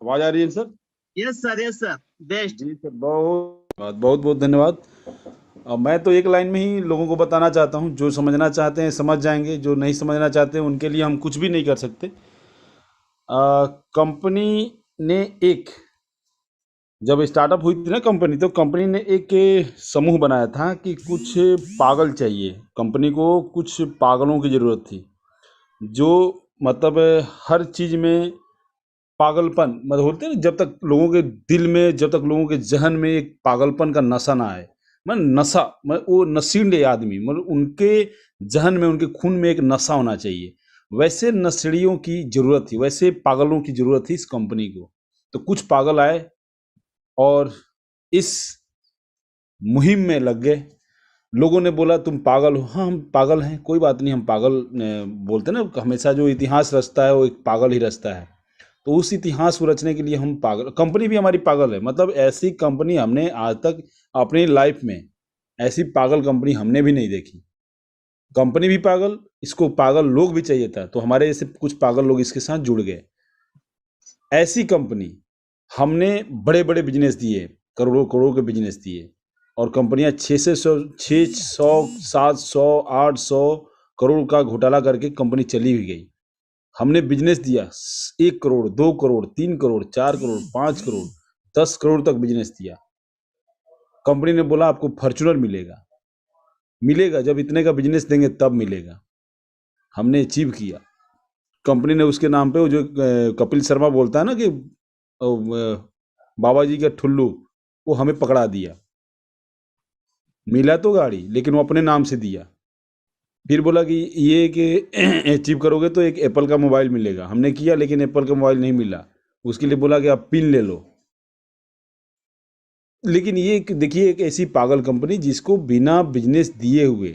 आवाज आ रही है sir? Yes sir, yes sir. Best. जी सर, बहुत बहुत धन्यवाद। अब मैं तो एक लाइन में ही लोगों को बताना चाहता हूँ, जो समझना चाहते हैं समझ जाएंगे, जो नहीं समझना चाहते हैं उनके लिए हम कुछ भी नहीं कर सकते। कंपनी ने एक जब स्टार्टअप हुई थी ना कंपनी, तो कंपनी ने एक समूह बनाया था कि कुछ पागल चाहिए कंपनी को। कुछ पागलों की ज़रूरत थी, जो मतलब हर चीज़ में पागलपन मतलब होते हैं ना, जब तक लोगों के दिल में, जब तक लोगों के जहन में एक पागलपन का नशा ना आए। मैं नशा मैं वो नशीले आदमी, मतलब उनके जहन में, उनके खून में एक नशा होना चाहिए। वैसे नशेड़ियों की जरूरत थी, वैसे पागलों की जरूरत थी इस कंपनी को। तो कुछ पागल आए और इस मुहिम में लग गए। लोगों ने बोला तुम पागल हो। हाँ, हम पागल हैं, कोई बात नहीं, हम पागल बोलते हैं ना, हमेशा जो इतिहास रचता है वो एक पागल ही रचता है। तो उस इतिहास को रचने के लिए हम पागल, कंपनी भी हमारी पागल है। मतलब ऐसी कंपनी हमने आज तक अपनी लाइफ में, ऐसी पागल कंपनी हमने भी नहीं देखी। कंपनी भी पागल, इसको पागल लोग भी चाहिए था, तो हमारे जैसे कुछ पागल लोग इसके साथ जुड़ गए। ऐसी कंपनी हमने बड़े बड़े बिजनेस दिए, करोड़ों करोड़ के बिजनेस दिए, और कंपनियां 600 700 800 करोड़ का घोटाला करके कंपनी चली भी गई। हमने बिजनेस दिया 1 करोड़, 2 करोड़, 3 करोड़, 4 करोड़, 5 करोड़, 10 करोड़ तक बिजनेस दिया। कंपनी ने बोला आपको फॉर्च्यूनर मिलेगा। मिलेगा जब इतने का बिजनेस देंगे तब मिलेगा। हमने अचीव किया। कंपनी ने उसके नाम पे वो जो कपिल शर्मा बोलता है ना कि बाबा जी का ठुल्लू, वो हमें पकड़ा दिया। मिला तो गाड़ी, लेकिन वो अपने नाम से दिया। फिर बोला कि ये कि अचीव करोगे तो एक एप्पल का मोबाइल मिलेगा। हमने किया, लेकिन एप्पल का मोबाइल नहीं मिला। उसके लिए बोला कि आप पिन ले लो। लेकिन ये देखिए, एक ऐसी पागल कंपनी जिसको बिना बिजनेस दिए हुए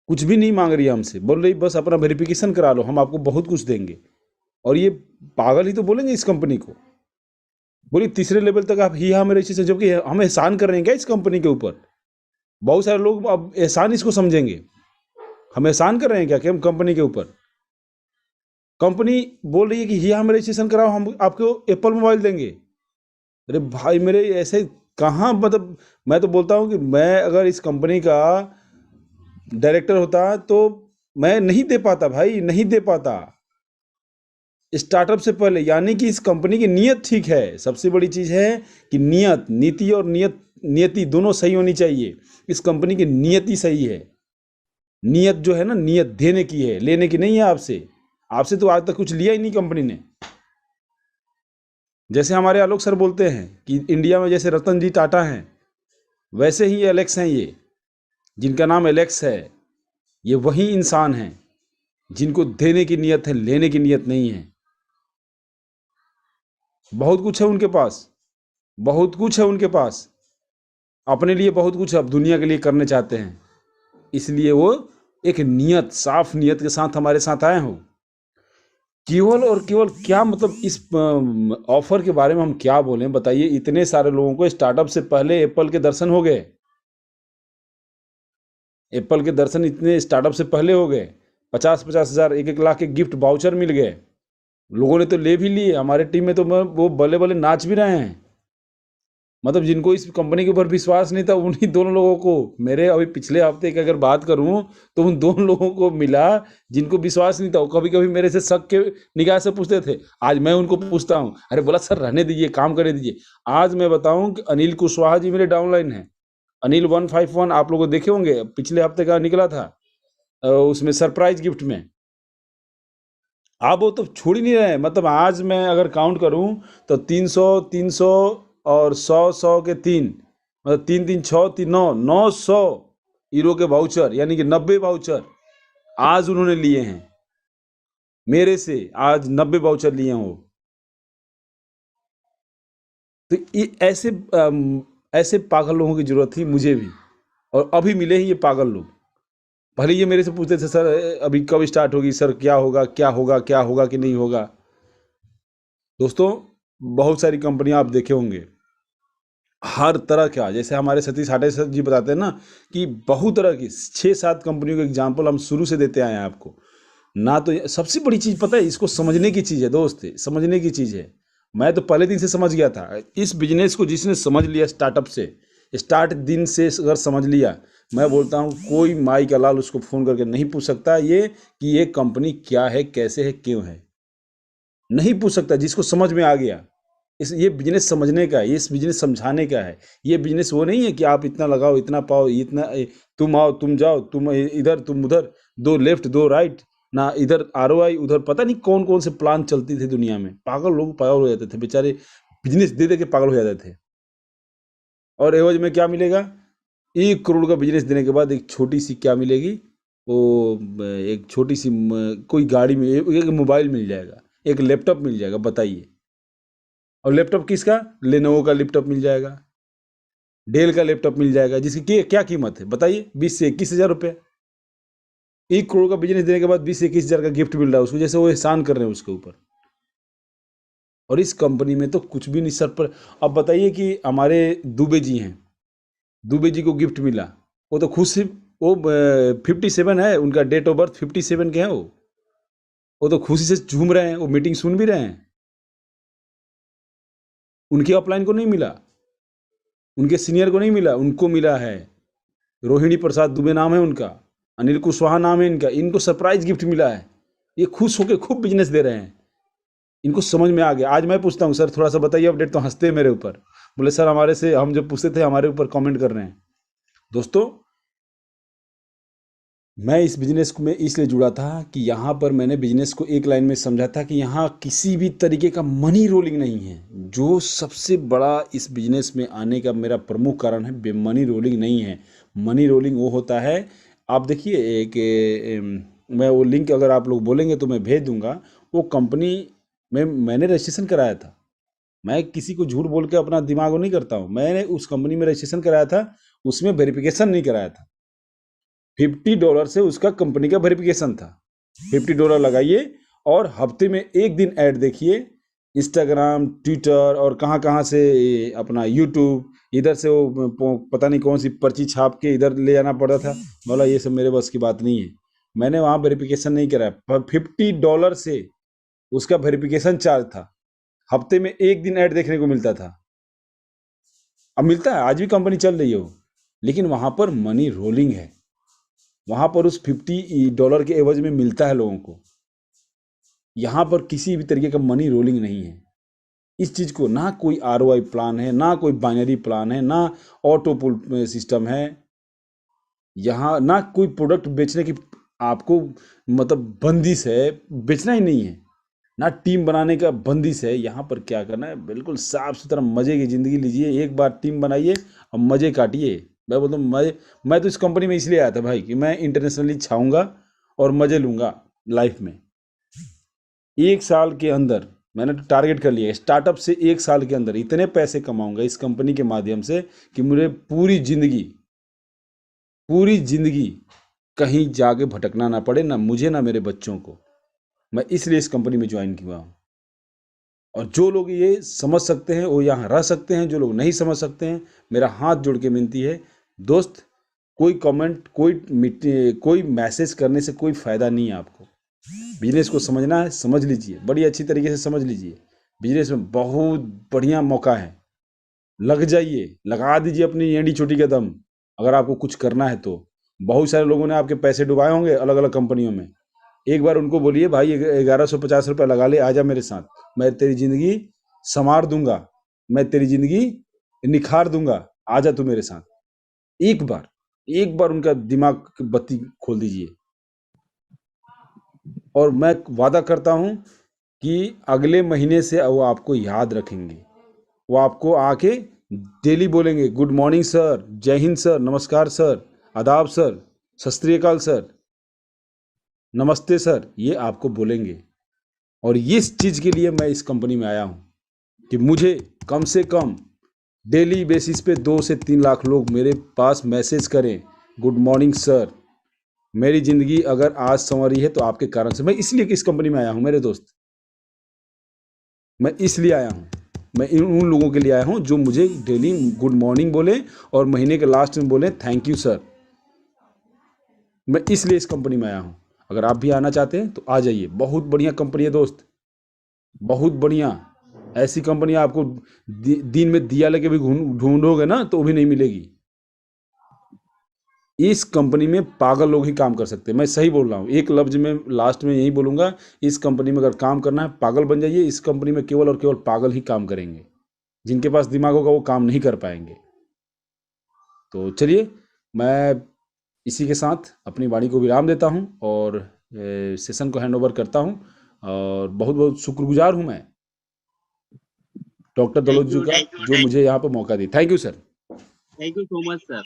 कुछ भी नहीं मांग रही है हमसे, बोल रही बस अपना वेरिफिकेशन करा लो, हम आपको बहुत कुछ देंगे। और ये पागल ही तो बोलेंगे इस कंपनी को। बोलिए तीसरे लेवल तक आप ही हाँ मेरे से, जबकि हम एहसान कर रहे हैं क्या इस कंपनी के ऊपर? बहुत सारे लोग अब एहसान इसको समझेंगे। हम एहसान कर रहे हैं क्या कि हम कंपनी के ऊपर? कंपनी बोल रही है कि ही हाँ मेरे रजिस्ट्रेशन कराओ, हम आपको एप्पल मोबाइल देंगे। अरे भाई मेरे, ऐसे कहाँ मतलब, मैं तो बोलता हूँ कि मैं अगर इस कंपनी का डायरेक्टर होता तो मैं नहीं दे पाता भाई, नहीं दे पाता स्टार्टअप से पहले। यानी कि इस कंपनी की नीयत ठीक है, सबसे बड़ी चीज़ है कि नियत, नीति और नियति दोनों सही होनी चाहिए। इस कंपनी की नियति सही है। नियत जो है ना, नियत देने की है, लेने की नहीं है आपसे। आपसे तो आज तक कुछ लिया ही नहीं कंपनी ने। जैसे हमारे आलोक सर बोलते हैं कि इंडिया में जैसे रतन जी टाटा हैं, वैसे ही एलेक्स हैं ये। जिनका नाम एलेक्स है, ये वही इंसान हैं जिनको देने की नियत है, लेने की नियत नहीं है। बहुत कुछ है उनके पास, बहुत कुछ है उनके पास, अपने लिए बहुत कुछ अब दुनिया के लिए करने चाहते हैं। इसलिए वो एक नियत, साफ नियत के साथ हमारे साथ आए हो। केवल और केवल क्या मतलब, इस ऑफर के बारे में हम क्या बोलें बताइए। इतने सारे लोगों को स्टार्टअप से पहले एप्पल के दर्शन हो गए। एप्पल के दर्शन इतने स्टार्टअप से पहले हो गए। 50-50 हज़ार, 1-1 लाख के गिफ्ट वाउचर मिल गए। लोगों ने तो ले भी लिए। हमारे टीम में तो वो बल्ले बल्ले नाच भी रहे हैं। मतलब जिनको इस कंपनी के ऊपर विश्वास नहीं था, उन्हीं दोनों लोगों को, मेरे अभी पिछले हफ्ते की अगर बात करूं, तो उन दोनों लोगों को मिला जिनको विश्वास नहीं था। वो कभी कभी मेरे से शक के निगाह से पूछते थे। आज मैं उनको पूछता हूं, अरे बोला सर रहने दीजिए, काम करने दीजिए। आज मैं बताऊं कि अनिल कुशवाहा जी मेरे डाउनलाइन हैं। अनिल 151 आप लोग देखे होंगे, पिछले हफ्ते का निकला था उसमें सरप्राइज गिफ्ट में। आप वो तो छोड़ ही नहीं रहे। मतलब आज मैं अगर काउंट करूं तो 300 और 100 के तीन, मतलब 3 3 6 3 9, 900 यूरो के वाउचर, यानी कि 90 वाउचर आज उन्होंने लिए हैं मेरे से। आज 90 वाउचर लिए हैं वो। तो ये ऐसे पागल लोगों की जरूरत थी मुझे भी, और अभी मिले ही ये पागल लोग। भले ये मेरे से पूछते थे सर अभी कब स्टार्ट होगी, सर क्या होगा, क्या होगा, क्या होगा कि नहीं होगा। दोस्तों, बहुत सारी कंपनियां आप देखे होंगे, हर तरह का, जैसे हमारे सतीश हाटे सर जी बताते हैं ना कि बहुत तरह की 6-7 कंपनियों के एग्जाम्पल हम शुरू से देते आए हैं आपको। ना तो सबसे बड़ी चीज़ पता है, इसको समझने की चीज़ है दोस्त, समझने की चीज़ है। मैं तो पहले दिन से समझ गया था। इस बिजनेस को जिसने समझ लिया स्टार्टअप से, स्टार्ट दिन से अगर समझ लिया, मैं बोलता हूँ कोई माई का लाल उसको फ़ोन करके नहीं पूछ सकता ये कि ये कंपनी क्या है, कैसे है, क्यों है, नहीं पूछ सकता। जिसको समझ में आ गया, इस ये बिजनेस समझने का है, इस बिजनेस समझाने का है। ये बिजनेस वो नहीं है कि आप इतना लगाओ, इतना पाओ, इतना तुम आओ, तुम जाओ, तुम इधर, तुम उधर, दो लेफ्ट दो राइट, ना इधर आरओआई, उधर पता नहीं कौन कौन से प्लान चलती थे दुनिया में। पागल लोग पागल हो जाते थे बेचारे, बिजनेस दे दे के पागल हो जाते थे। और एवज में क्या मिलेगा? 1 करोड़ का बिजनेस देने के बाद एक छोटी सी क्या मिलेगी? वो एक छोटी सी कोई गाड़ी में एक मोबाइल मिल जाएगा, एक लैपटॉप मिल जाएगा, बताइए। और लैपटॉप किसका? लेनोवो का लैपटॉप मिल जाएगा, डेल का लैपटॉप मिल जाएगा, जिसकी क्या कीमत है बताइए? 20 से 21 हज़ार रुपये। 1 करोड़ का बिजनेस देने के बाद 20 से 21 हज़ार का गिफ्ट मिल रहा है उसको, जैसे वो एहसान कर रहे हैं उसके ऊपर। और इस कंपनी में तो कुछ भी नहीं सर पर। अब बताइए कि हमारे दुबे जी हैं, दुबे जी को गिफ्ट मिला, वो तो खुश, वो 57 है उनका डेट ऑफ बर्थ, 57 के हैं वो तो खुशी से झूम रहे हैं, वो मीटिंग सुन भी रहे हैं। उनके अपलाइन को नहीं मिला, उनके सीनियर को नहीं मिला, उनको मिला है। रोहिणी प्रसाद दुबे नाम है उनका, अनिल कुशवाहा नाम है इनका, इनको सरप्राइज गिफ्ट मिला है। ये खुश होकर खूब बिजनेस दे रहे हैं, इनको समझ में आ गया। आज मैं पूछता हूँ सर थोड़ा सा बताइए अपडेट, तो हंसते हैं मेरे ऊपर, बोले सर हमारे से, हम जब पूछते थे हमारे ऊपर कमेंट कर रहे हैं। दोस्तों, मैं इस बिजनेस में इसलिए जुड़ा था कि यहाँ पर मैंने बिजनेस को एक लाइन में समझा था कि यहाँ किसी भी तरीके का मनी रोलिंग नहीं है। जो सबसे बड़ा इस बिजनेस में आने का मेरा प्रमुख कारण है, मनी रोलिंग नहीं है। मनी रोलिंग वो होता है, आप देखिए एक मैं वो लिंक अगर आप लोग बोलेंगे तो मैं भेज दूंगा। वो कंपनी में मैंने रजिस्ट्रेशन कराया था। मैं किसी को झूठ बोल के अपना दिमाग वो नहीं करता हूँ। मैंने उस कंपनी में रजिस्ट्रेशन कराया था, उसमें वेरिफिकेशन नहीं कराया था। $50 से उसका कंपनी का वेरिफिकेशन था। $50 लगाइए और हफ्ते में एक दिन ऐड देखिए, इंस्टाग्राम, ट्विटर और कहाँ कहाँ से अपना यूट्यूब, इधर से वो पता नहीं कौन सी पर्ची छाप के इधर ले जाना पड़ा था। बोला ये सब मेरे बस की बात नहीं है। मैंने वहाँ वेरिफिकेशन नहीं कराया, पर $50 से उसका वेरिफिकेशन चार्ज था। हफ्ते में एक दिन ऐड देखने को मिलता था। अब मिलता है, आज भी कंपनी चल रही है वो, लेकिन वहाँ पर मनी रोलिंग है। वहाँ पर उस $50 के एवज में मिलता है लोगों को। यहाँ पर किसी भी तरीके का मनी रोलिंग नहीं है। इस चीज़ को ना कोई आरओआई प्लान है, ना कोई बाइनरी प्लान है, ना ऑटो पुल सिस्टम है, यहाँ ना कोई प्रोडक्ट बेचने की आपको मतलब बंदिश है, बेचना ही नहीं है, ना टीम बनाने का बंदिश है। यहाँ पर क्या करना है, बिल्कुल साफ सुथरा मज़े की ज़िंदगी लीजिए। एक बार टीम बनाइए और मज़े काटिए। मैं बोलता हूँ मैं तो इस कंपनी में इसलिए आया था भाई कि मैं इंटरनेशनली छाऊँगा और मज़े लूँगा लाइफ में। 1 साल के अंदर मैंने तो टारगेट कर लिया है, स्टार्टअप से 1 साल के अंदर इतने पैसे कमाऊंगा इस कंपनी के माध्यम से कि मुझे पूरी जिंदगी कहीं जाके भटकना ना पड़े, ना मुझे ना मेरे बच्चों को। मैं इसलिए इस कंपनी में ज्वाइन किया हूँ। और जो लोग ये समझ सकते हैं वो यहाँ रह सकते हैं, जो लोग नहीं समझ सकते हैं, मेरा हाथ जोड़ के विनती है दोस्त, कोई कमेंट, कोई मैसेज करने से कोई फ़ायदा नहीं है आपको। बिजनेस को समझना है, समझ लीजिए, बड़ी अच्छी तरीके से समझ लीजिए। बिजनेस में बहुत बढ़िया मौका है, लग जाइए, लगा दीजिए अपनी एंडी चोटी का दम। अगर आपको कुछ करना है तो बहुत सारे लोगों ने आपके पैसे डुबाए होंगे अलग अलग कंपनियों में। एक बार उनको बोलिए भाई 1150 रुपये लगा ले, आजा मेरे साथ, मैं तेरी ज़िंदगी संवार दूंगा, मैं तेरी ज़िंदगी निखार दूंगा, आजा तू मेरे साथ। एक बार उनका दिमाग की बत्ती खोल दीजिए। और मैं वादा करता हूँ कि अगले महीने से वो आपको याद रखेंगे। वो आपको आके डेली बोलेंगे गुड मॉर्निंग सर, जय हिंद सर, नमस्कार सर, आदाब सर, सत श्री अकाल सर, नमस्ते सर, ये आपको बोलेंगे। और इस चीज़ के लिए मैं इस कंपनी में आया हूँ कि मुझे कम से कम डेली बेसिस पे 2 से 3 लाख लोग मेरे पास मैसेज करें गुड मॉर्निंग सर, मेरी ज़िंदगी अगर आज संवरी है तो आपके कारण से। मैं इसलिए इस कंपनी में आया हूँ मेरे दोस्त, मैं इसलिए आया हूँ। मैं उन लोगों के लिए आया हूँ जो मुझे डेली गुड मॉर्निंग बोले और महीने के लास्ट में बोले थैंक यू सर। मैं इसलिए इस कंपनी में आया हूँ। अगर आप भी आना चाहते हैं तो आ जाइए, बहुत बढ़िया कंपनी है दोस्त, बहुत बढ़िया, ऐसी कंपनी आपको दिन में दिया लेके भी ढूंढोगे ना तो भी नहीं मिलेगी। इस कंपनी में पागल लोग ही काम कर सकते हैं, मैं सही बोल रहा हूँ। एक लफ्ज में लास्ट में यही बोलूँगा, इस कंपनी में अगर काम करना है पागल बन जाइए। इस कंपनी में केवल और केवल पागल ही काम करेंगे, जिनके पास दिमाग होगा वो काम नहीं कर पाएंगे। तो चलिए, मैं इसी के साथ अपनी वाणी को विराम देता हूँ और सेशन को हैंड ओवर करता हूँ। और बहुत बहुत शुक्रगुजार हूँ मैं डॉक्टर दलोच जी का, जो मुझे यहाँ पर मौका दी। Thank you sir. Thank you so much, sir.